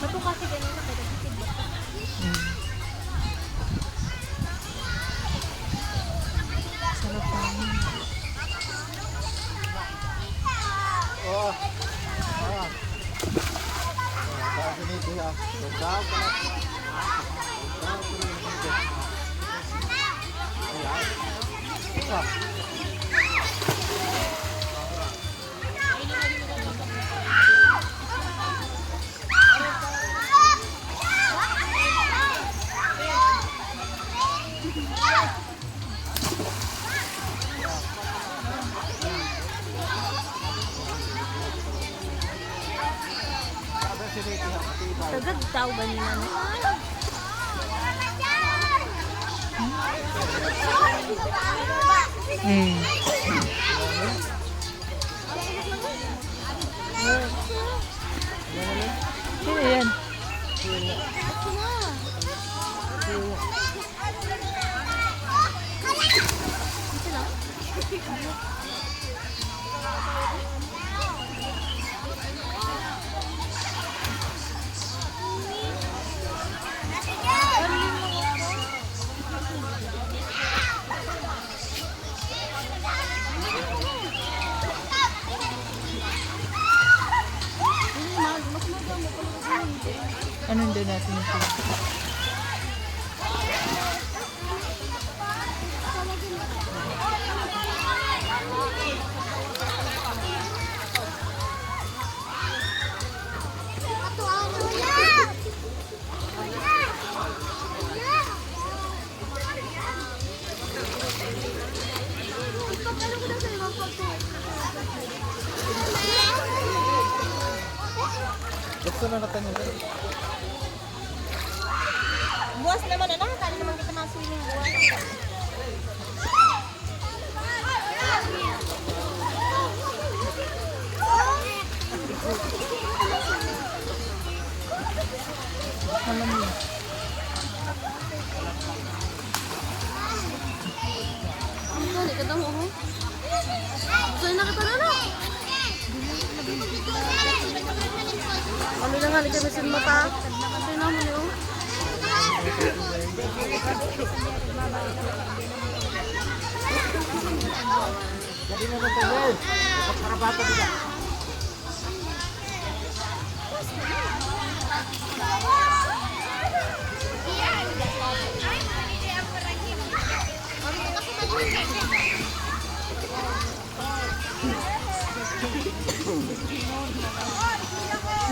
Bato kasi ganun na kaya kitid ba? Sarap naman. Oh. Ah. Dahil dito ha. Daw ka na. Tagad daw ganina no? Sino yan? Anong doon natin ito? Gusto na natin yun. Buwas naman na kaya naman kita masuling buwas. Alam mo. Hindi ka daw mo. Gusto na kita na. Ano na nga, nagkamisin mo pa? Kasi na mo niyo. Jadi mo natin yun. Para bata dila.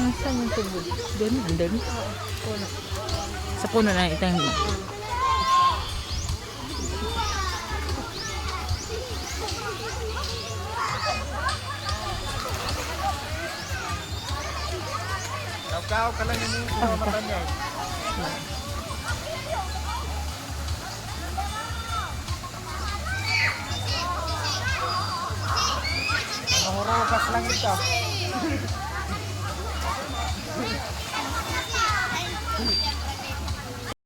Nasaan yung tubod? Doon, andun. Sa puno na itang. Kau ka lang yung mata niya. Nahuraw kas lang ito.